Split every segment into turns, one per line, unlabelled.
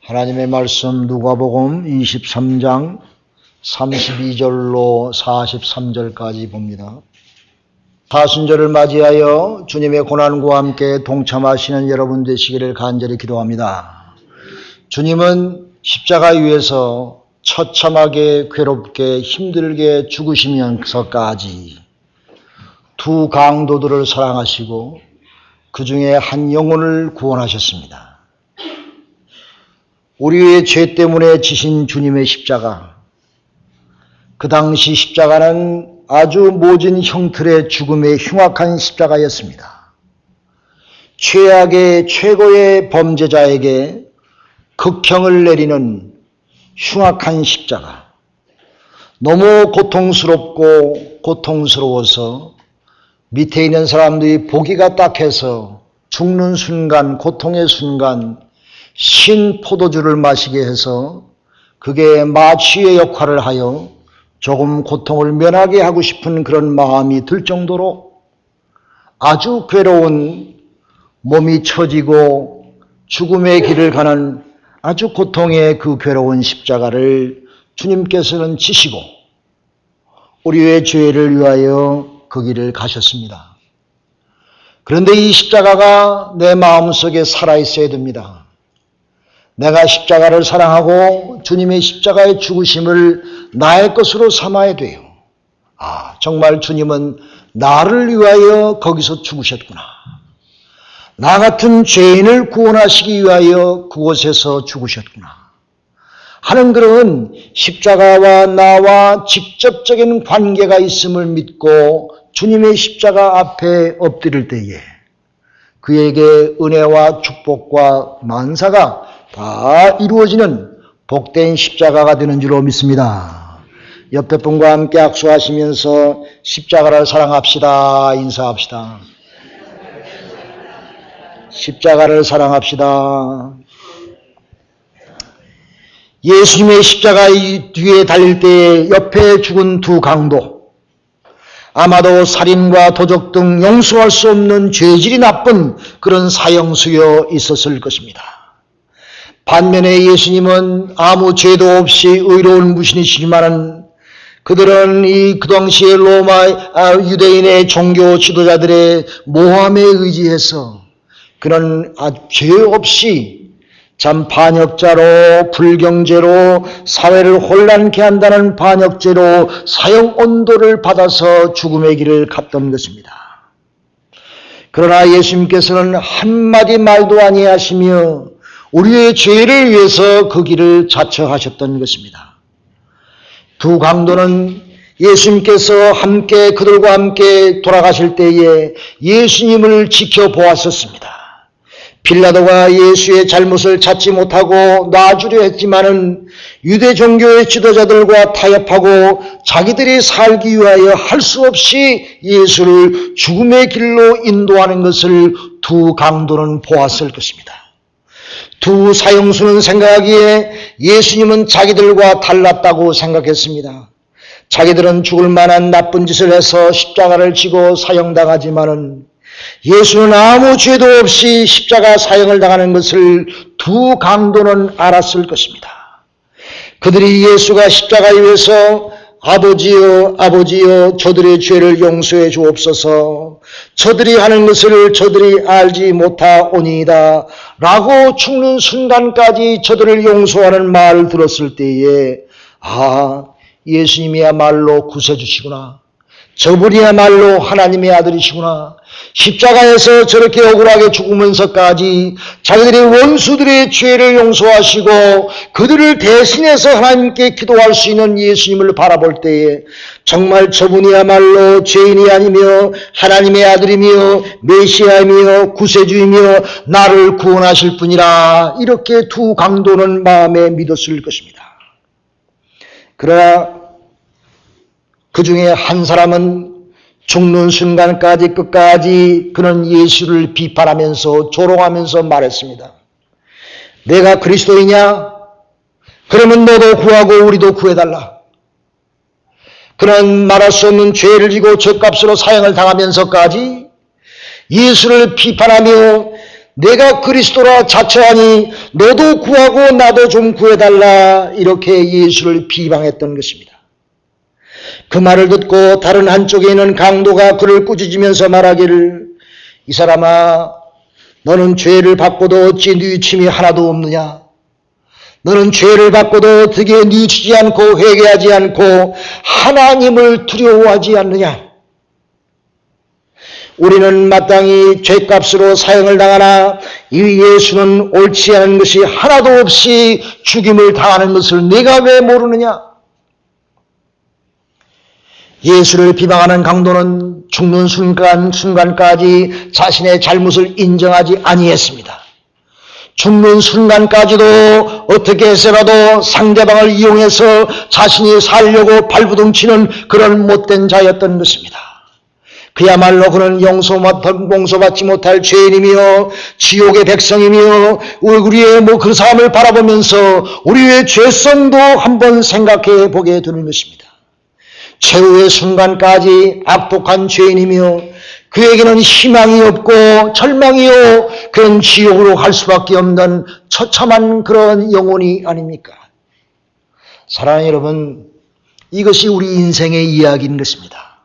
하나님의 말씀 누가복음 23장 32절로 43절까지 봅니다. 사순절을 맞이하여 주님의 고난과 함께 동참하시는 여러분 되시기를 간절히 기도합니다. 주님은 십자가 위에서 처참하게 괴롭게 힘들게 죽으시면서까지 두 강도들을 사랑하시고 그 중에 한 영혼을 구원하셨습니다. 우리의 죄 때문에 지신 주님의 십자가, 그 당시 십자가는 아주 모진 형틀의 죽음의 흉악한 십자가였습니다. 최악의 최고의 범죄자에게 극형을 내리는 흉악한 십자가, 너무 고통스럽고 고통스러워서 밑에 있는 사람들이 보기가 딱해서 죽는 순간, 고통의 순간 신 포도주를 마시게 해서 그게 마취의 역할을 하여 조금 고통을 면하게 하고 싶은 그런 마음이 들 정도로 아주 괴로운, 몸이 처지고 죽음의 길을 가는 아주 고통의 그 괴로운 십자가를 주님께서는 지시고 우리의 죄를 위하여 그 길을 가셨습니다. 그런데 이 십자가가 내 마음속에 살아있어야 됩니다. 내가 십자가를 사랑하고 주님의 십자가의 죽으심을 나의 것으로 삼아야 돼요. 정말 주님은 나를 위하여 거기서 죽으셨구나. 나 같은 죄인을 구원하시기 위하여 그곳에서 죽으셨구나 하는 그런 십자가와 나와 직접적인 관계가 있음을 믿고 주님의 십자가 앞에 엎드릴 때에 그에게 은혜와 축복과 만사가 다 이루어지는 복된 십자가가 되는 줄로 믿습니다. 옆에 분과 함께 악수하시면서 십자가를 사랑합시다. 인사합시다. 십자가를 사랑합시다. 예수님의 십자가 뒤에 달릴 때에 옆에 죽은 두 강도, 아마도 살인과 도적 등 용서할 수 없는 죄질이 나쁜 그런 사형수여 있었을 것입니다. 반면에 예수님은 아무 죄도 없이 의로운 무신이시지만은 그들은 그 당시의 로마 유대인의 종교 지도자들의 모함에 의지해서 그런 죄 없이 참 반역자로, 불경죄로, 사회를 혼란케 한다는 반역죄로 사형 온도를 받아서 죽음의 길을 갔던 것입니다. 그러나 예수님께서는 한마디 말도 아니하시며 우리의 죄를 위해서 그 길을 자처하셨던 것입니다. 두 강도는 예수님께서 그들과 함께 돌아가실 때에 예수님을 지켜보았었습니다. 빌라도가 예수의 잘못을 찾지 못하고 놔주려 했지만은 유대 종교의 지도자들과 타협하고 자기들이 살기 위하여 할 수 없이 예수를 죽음의 길로 인도하는 것을 두 강도는 보았을 것입니다. 두 사형수는 생각하기에 예수님은 자기들과 달랐다고 생각했습니다. 자기들은 죽을 만한 나쁜 짓을 해서 십자가를 지고 사형당하지만은 예수는 아무 죄도 없이 십자가 사형을 당하는 것을 두 강도는 알았을 것입니다. 그들이 예수가 십자가 위에서 아버지여, 아버지여, 저들의 죄를 용서해 주옵소서. 저들이 하는 것을 저들이 알지 못하오니이다 라고 죽는 순간까지 저들을 용서하는 말을 들었을 때에 예수님이야말로 구세주시구나. 저분이야말로 하나님의 아들이시구나. 십자가에서 저렇게 억울하게 죽으면서까지 자기들의 원수들의 죄를 용서하시고 그들을 대신해서 하나님께 기도할 수 있는 예수님을 바라볼 때에 정말 저분이야말로 죄인이 아니며 하나님의 아들이며 메시아이며 구세주이며 나를 구원하실 분이라 이렇게 두 강도는 마음에 믿었을 것입니다. 그러나 그 중에 한 사람은 죽는 순간까지 끝까지 그는 예수를 비판하면서 조롱하면서 말했습니다. 내가 그리스도이냐? 그러면 너도 구하고 우리도 구해달라. 그는 말할 수 없는 죄를 지고 죗값으로 사형을 당하면서까지 예수를 비판하며 내가 그리스도라 자처하니 너도 구하고 나도 좀 구해달라, 이렇게 예수를 비방했던 것입니다. 그 말을 듣고 다른 한쪽에 있는 강도가 그를 꾸짖으면서 말하기를, 이 사람아, 너는 죄를 받고도 어찌 뉘우침이 하나도 없느냐? 너는 죄를 받고도 어떻게 뉘우치지 않고 회개하지 않고 하나님을 두려워하지 않느냐? 우리는 마땅히 죄값으로 사형을 당하나 이 예수는 옳지 않은 것이 하나도 없이 죽임을 당하는 것을 네가 왜 모르느냐? 예수를 비방하는 강도는 죽는 순간까지 자신의 잘못을 인정하지 아니했습니다. 죽는 순간까지도 어떻게 해서라도 상대방을 이용해서 자신이 살려고 발부둥치는 그런 못된 자였던 것입니다. 그야말로 그는 용서받지 못할 죄인이며 지옥의 백성이며 우리의 그 삶을 바라보면서 우리의 죄성도 한번 생각해 보게 되는 것입니다. 최후의 순간까지 악독한 죄인이며 그에게는 희망이 없고 절망이요, 그런 지옥으로 갈 수밖에 없는 처참한 그런 영혼이 아닙니까? 사랑하는 여러분, 이것이 우리 인생의 이야기인 것입니다.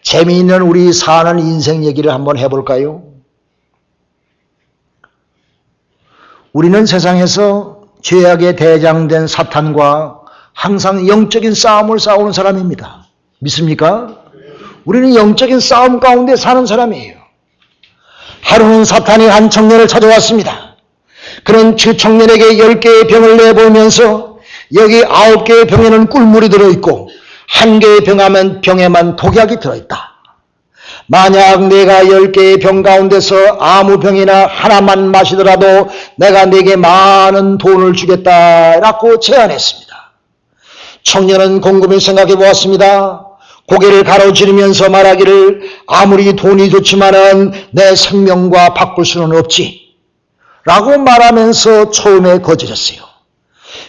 재미있는 우리 사는 인생 얘기를 한번 해볼까요? 우리는 세상에서 죄악의 대장된 사탄과 항상 영적인 싸움을 싸우는 사람입니다. 믿습니까? 우리는 영적인 싸움 가운데 사는 사람이에요. 하루는 사탄이 한 청년을 찾아왔습니다. 그런 청년에게 10개의 병을 내보면서 여기 9개의 병에는 꿀물이 들어있고 1개의 병에만 독약이 들어있다. 만약 내가 10개의 병 가운데서 아무 병이나 하나만 마시더라도 내가 네게 많은 돈을 주겠다라고 제안했습니다. 청년은 곰곰이 생각해 보았습니다. 고개를 가로지르면서 말하기를, 아무리 돈이 좋지만은 내 생명과 바꿀 수는 없지 라고 말하면서 처음에 거절했어요.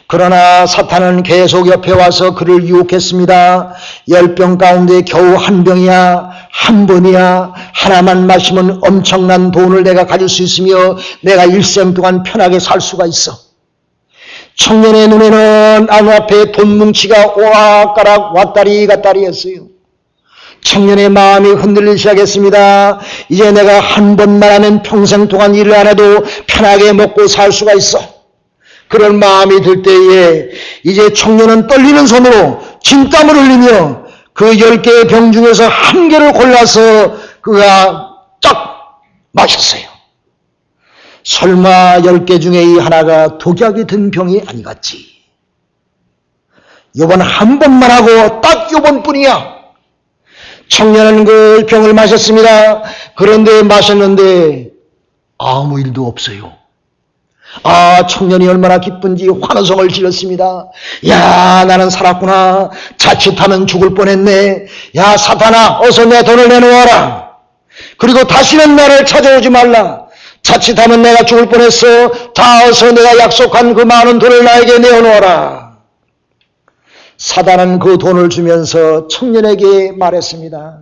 그러나 사탄은 계속 옆에 와서 그를 유혹했습니다. 10병 가운데 겨우 1병이야, 1번이야, 하나만 마시면 엄청난 돈을 내가 가질 수 있으며 내가 일생 동안 편하게 살 수가 있어. 청년의 눈에는 앞에 돈 뭉치가 오락가락 왔다리 갔다리 했어요. 청년의 마음이 흔들리기 시작했습니다. 이제 내가 1번만 하면 평생 동안 일을 안 해도 편하게 먹고 살 수가 있어. 그런 마음이 들 때에 이제 청년은 떨리는 손으로 진땀을 흘리며 그 10개의 병 중에서 1개를 골라서 그가 쫙 마셨어요. 설마 10개 중에 이 하나가 독약이 든 병이 아니겠지. 요번 1번만 하고 딱 요번뿐이야. 청년은 그 병을 마셨습니다. 그런데 마셨는데 아무 일도 없어요. 청년이 얼마나 기쁜지 환호성을 지렀습니다. 야, 나는 살았구나. 자칫하면 죽을 뻔했네. 야, 사탄아, 어서 내 돈을 내놓아라. 그리고 다시는 나를 찾아오지 말라. 자칫하면 내가 죽을 뻔했어. 다 어서 내가 약속한 그 많은 돈을 나에게 내어놓아라. 사단은 그 돈을 주면서 청년에게 말했습니다.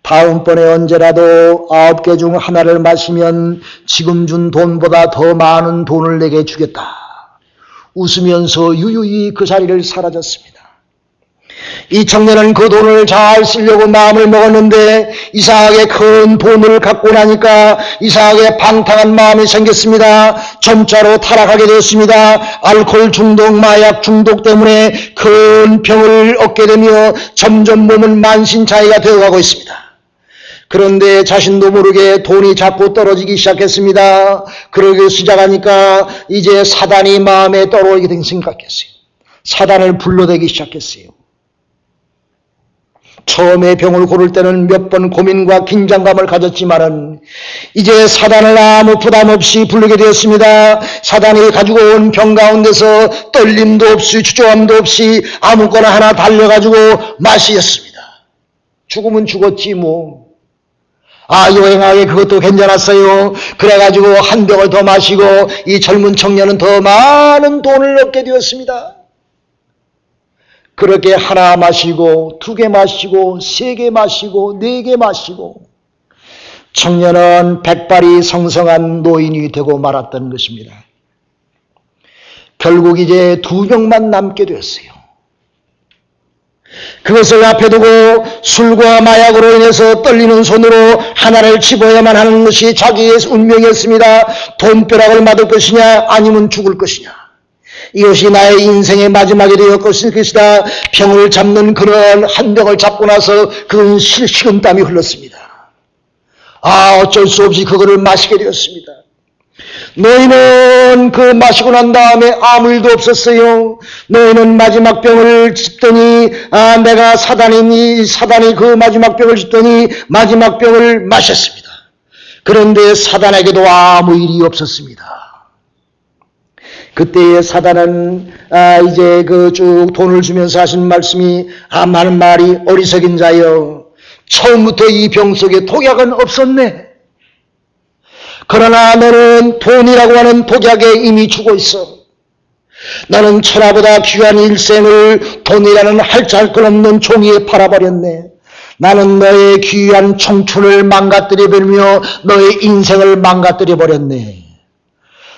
다음번에 언제라도 9개 중 하나를 마시면 지금 준 돈보다 더 많은 돈을 내게 주겠다. 웃으면서 유유히 그 자리를 사라졌습니다. 이 청년은 그 돈을 잘 쓰려고 마음을 먹었는데 이상하게 큰 돈을 갖고 나니까 이상하게 방탕한 마음이 생겼습니다. 점차로 타락하게 되었습니다. 알코올 중독, 마약 중독 때문에 큰 병을 얻게 되며 점점 몸은 만신창이가 되어가고 있습니다. 그런데 자신도 모르게 돈이 자꾸 떨어지기 시작했습니다. 그러기 시작하니까 이제 사단이 마음에 떨어오게 된 생각했어요. 사단을 불러대기 시작했어요. 처음에 병을 고를 때는 몇 번 고민과 긴장감을 가졌지만은 이제 사단을 아무 부담 없이 부르게 되었습니다. 사단이 가지고 온 병 가운데서 떨림도 없이 주저함도 없이 아무거나 하나 달려가지고 마시었습니다. 죽으면 죽었지 뭐. 여행하게 그것도 괜찮았어요. 그래가지고 1병을 더 마시고 이 젊은 청년은 더 많은 돈을 얻게 되었습니다. 그렇게 하나 마시고 2개 마시고 3개 마시고 4개 마시고 청년은 백발이 성성한 노인이 되고 말았던 것입니다. 결국 이제 2명만 남게 되었어요. 그것을 앞에 두고 술과 마약으로 인해서 떨리는 손으로 하나를 집어야만 하는 것이 자기의 운명이었습니다. 돈벼락을 맞을 것이냐 아니면 죽을 것이냐. 이것이 나의 인생의 마지막이 되었을 것이다. 병을 잡는 그런 한 병을 잡고 나서 그건 식은땀이 흘렀습니다. 어쩔 수 없이 그거를 마시게 되었습니다. 노인은 그 마시고 난 다음에 아무 일도 없었어요. 노인은 마지막 병을 짚더니 내가 사단이 그 마지막 병을 짚더니 마지막 병을 마셨습니다. 그런데 사단에게도 아무 일이 없었습니다. 그때의 사단은 이제 그 쭉 돈을 주면서 하신 말씀이 많은 말이 어리석인 자여 처음부터 이 병 속에 독약은 없었네. 그러나 너는 돈이라고 하는 독약에 이미 죽어 있어. 너는 천하보다 귀한 일생을 돈이라는 할잘 것 없는 종이에 팔아버렸네. 나는 너의 귀한 청춘을 망가뜨려버리며 너의 인생을 망가뜨려버렸네.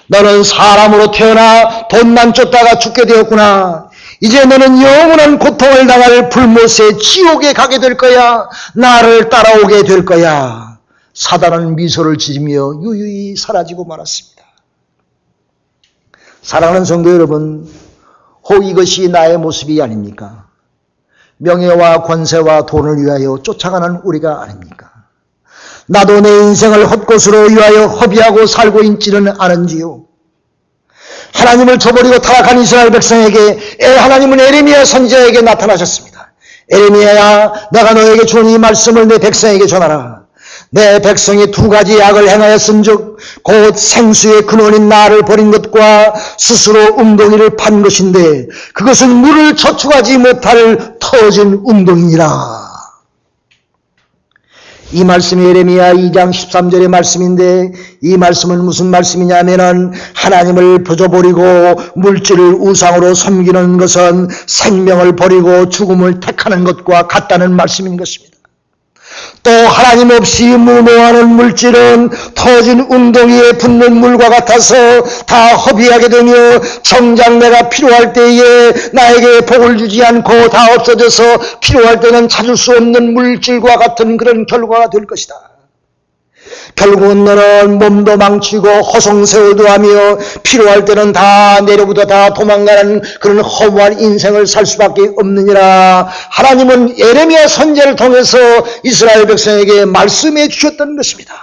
너는 사람으로 태어나 돈만 쫓다가 죽게 되었구나. 이제 너는 영원한 고통을 당할 불못의 지옥에 가게 될 거야. 나를 따라오게 될 거야. 사단은 미소를 지으며 유유히 사라지고 말았습니다. 사랑하는 성도 여러분, 이것이 나의 모습이 아닙니까? 명예와 권세와 돈을 위하여 쫓아가는 우리가 아닙니까? 나도 내 인생을 헛것으로 위하여 허비하고 살고 있지는 않은지요. 하나님을 저버리고 타락한 이스라엘 백성에게 하나님은 에레미야 선지자에게 나타나셨습니다. 에레미야야, 내가 너에게 주는 이 말씀을 내 백성에게 전하라. 내 백성이 2가지 악을 행하였은즉 곧 생수의 근원인 나를 버린 것과 스스로 웅덩이를 판 것인데 그것은 물을 저축하지 못할 터진 웅덩이니라. 이 말씀이 예레미야 2장 13절의 말씀인데 이 말씀은 무슨 말씀이냐면은 하나님을 버려버리고 물질을 우상으로 섬기는 것은 생명을 버리고 죽음을 택하는 것과 같다는 말씀인 것입니다. 또 하나님 없이 무모하는 물질은 터진 웅덩이에 붙는 물과 같아서 다 허비하게 되며 정작 내가 필요할 때에 나에게 복을 주지 않고 다 없어져서 필요할 때는 찾을 수 없는 물질과 같은 그런 결과가 될 것이다. 결국은 너는 몸도 망치고 허송세월도 하며 필요할 때는 다 내려부터 다 도망가는 그런 허무한 인생을 살 수밖에 없느니라. 하나님은 예레미야 선지자를 통해서 이스라엘 백성에게 말씀해 주셨던 것입니다.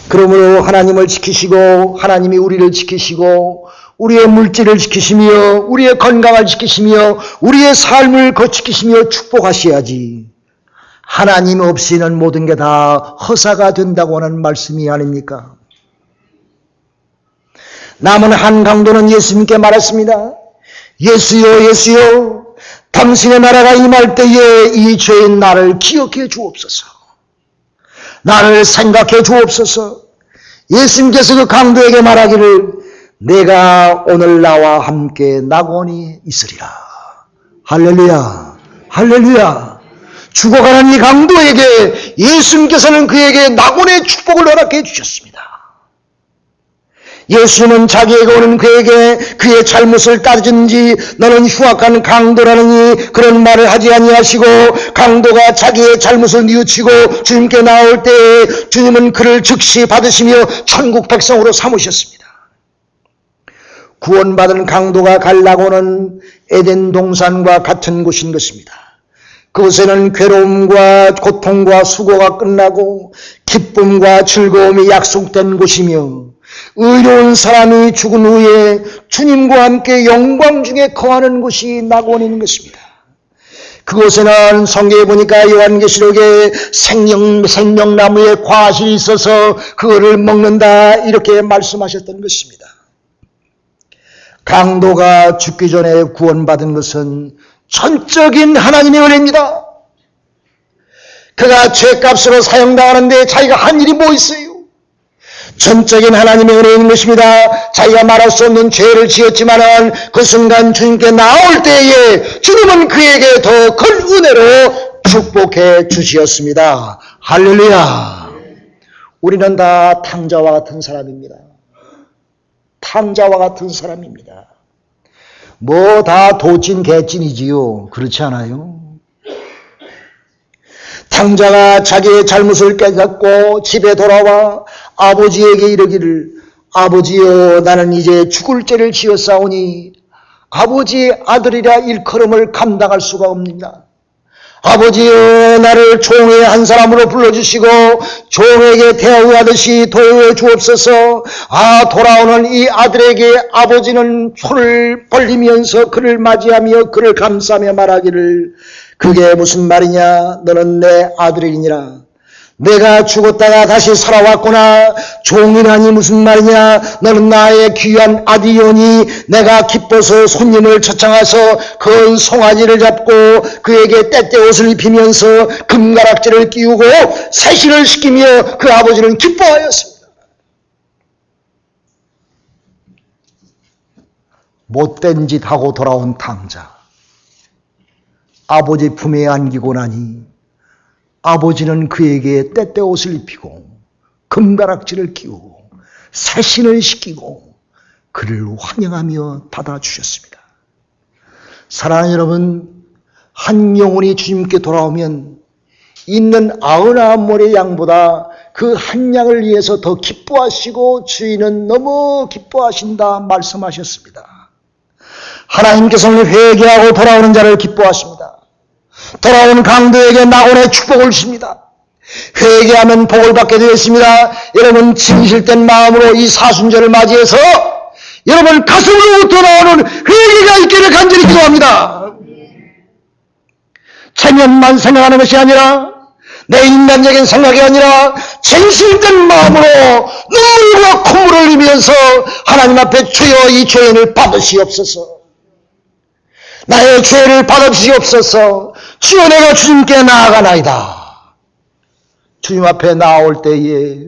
그러므로 하나님을 지키시고 하나님이 우리를 지키시고 우리의 물질을 지키시며 우리의 건강을 지키시며 우리의 삶을 지키시며 축복하셔야지. 하나님 없이는 모든 게 다 허사가 된다고 하는 말씀이 아닙니까? 남은 한 강도는 예수님께 말했습니다. 예수여 예수여 당신의 나라가 임할 때에 이 죄인 나를 기억해 주옵소서. 나를 생각해 주옵소서. 예수님께서 그 강도에게 말하기를 내가 오늘 나와 함께 낙원이 있으리라. 할렐루야 할렐루야. 죽어가는 이 강도에게 예수님께서는 그에게 낙원의 축복을 허락해 주셨습니다. 예수는 자기에게 오는 그에게 그의 잘못을 따지는지 너는 흉악한 강도라느니 그런 말을 하지 아니하시고 강도가 자기의 잘못을 뉘우치고 주님께 나올 때에 주님은 그를 즉시 받으시며 천국 백성으로 삼으셨습니다. 구원받은 강도가 갈 낙원은 에덴 동산과 같은 곳인 것입니다. 그곳에는 괴로움과 고통과 수고가 끝나고 기쁨과 즐거움이 약속된 곳이며 의로운 사람이 죽은 후에 주님과 함께 영광 중에 거하는 곳이 낙원인 것입니다. 그곳에는 성경에 보니까 요한계시록에 생명나무에 과실이 있어서 그거를 먹는다 이렇게 말씀하셨던 것입니다. 강도가 죽기 전에 구원받은 것은 전적인 하나님의 은혜입니다. 그가 죄값으로 사형당하는데 자기가 한 일이 뭐 있어요? 전적인 하나님의 은혜인 것입니다. 자기가 말할 수 없는 죄를 지었지만은 그 순간 주님께 나올 때에 주님은 그에게 더 큰 은혜로 축복해 주시었습니다. 할렐루야. 우리는 다 탕자와 같은 사람입니다. 탕자와 같은 사람입니다. 뭐 다 도찐 개찐이지요. 그렇지 않아요? 탕자가 자기의 잘못을 깨닫고 집에 돌아와 아버지에게 이르기를 아버지여 나는 이제 죽을 죄를 지었사오니 아버지의 아들이라 일컬음을 감당할 수가 없습니다. 아버지여 나를 종의 한 사람으로 불러주시고 종에게 대우하듯이 도우해 주옵소서. 돌아오는 이 아들에게 아버지는 손을 벌리면서 그를 맞이하며 그를 감싸며 말하기를 그게 무슨 말이냐 너는 내 아들이니라. 내가 죽었다가 다시 살아왔구나. 종이라니 무슨 말이냐. 너는 나의 귀한 아들이오니 내가 기뻐서 손님을 초청해서 그 송아지를 잡고 그에게 때때 옷을 입히면서 금가락지를 끼우고 세신을 시키며 그 아버지는 기뻐하였습니다. 못된 짓 하고 돌아온 탕자. 아버지 품에 안기고 나니 아버지는 그에게 때때 옷을 입히고 금가락지를 끼우고 세신을 시키고 그를 환영하며 받아주셨습니다. 사랑하는 여러분, 한 영혼이 주님께 돌아오면 있는 99마리의 양보다 그 한 양을 위해서 더 기뻐하시고 주인은 너무 기뻐하신다 말씀하셨습니다. 하나님께서는 회개하고 돌아오는 자를 기뻐하십니다. 돌아온 강도에게 낙원의 축복을 주십니다. 회개하면 복을 받게 되어 있습니다. 여러분 진실된 마음으로 이 사순절을 맞이해서 여러분 가슴으로부터 나오는 회개가 있기를 간절히 기도합니다. 체면만 생각하는 것이 아니라 내 인간적인 생각이 아니라 진실된 마음으로 눈물과 콧물을 흘리면서 하나님 앞에 주여 이 죄인을 받으시옵소서. 나의 죄를 받아주시옵소서. 주여 내가 주님께 나아가나이다. 주님 앞에 나올 때에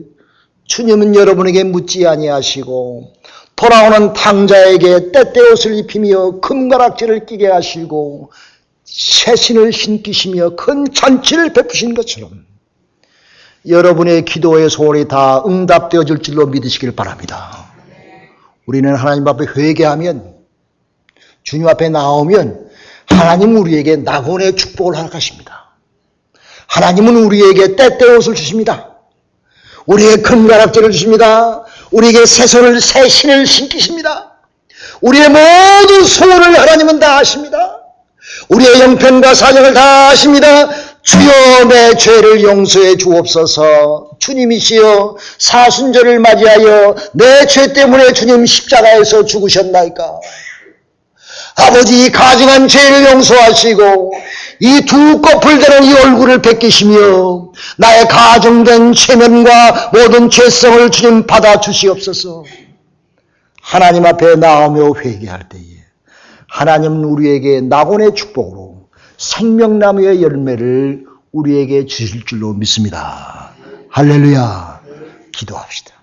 주님은 여러분에게 묻지 아니하시고 돌아오는 탕자에게 때때 옷을 입히며 금가락지를 끼게 하시고 새신을 신기시며 큰 잔치를 베푸신 것처럼 여러분의 기도의 소원이 다 응답되어질 줄로 믿으시길 바랍니다. 우리는 하나님 앞에 회개하면 주님 앞에 나오면 하나님은 우리에게 낙원의 축복을 허락하십니다. 하나님은 우리에게 때때 옷을 주십니다. 우리에게 금가락지를 주십니다. 우리에게 새 신을 신기십니다. 우리의 모든 소원을 하나님은 다 하십니다. 우리의 형편과 사정을 다 아십니다. 주여 내 죄를 용서해 주옵소서. 주님이시여 사순절을 맞이하여 내 죄 때문에 주님 십자가에서 죽으셨나이까. 아버지 가증한 죄를 용서하시고 이 두 꺼풀 되는 이 얼굴을 벗기시며 나의 가증된 체면과 모든 죄성을 주님 받아주시옵소서. 하나님 앞에 나오며 회개할 때에 하나님은 우리에게 낙원의 축복으로 생명나무의 열매를 우리에게 주실 줄로 믿습니다. 할렐루야. 기도합시다.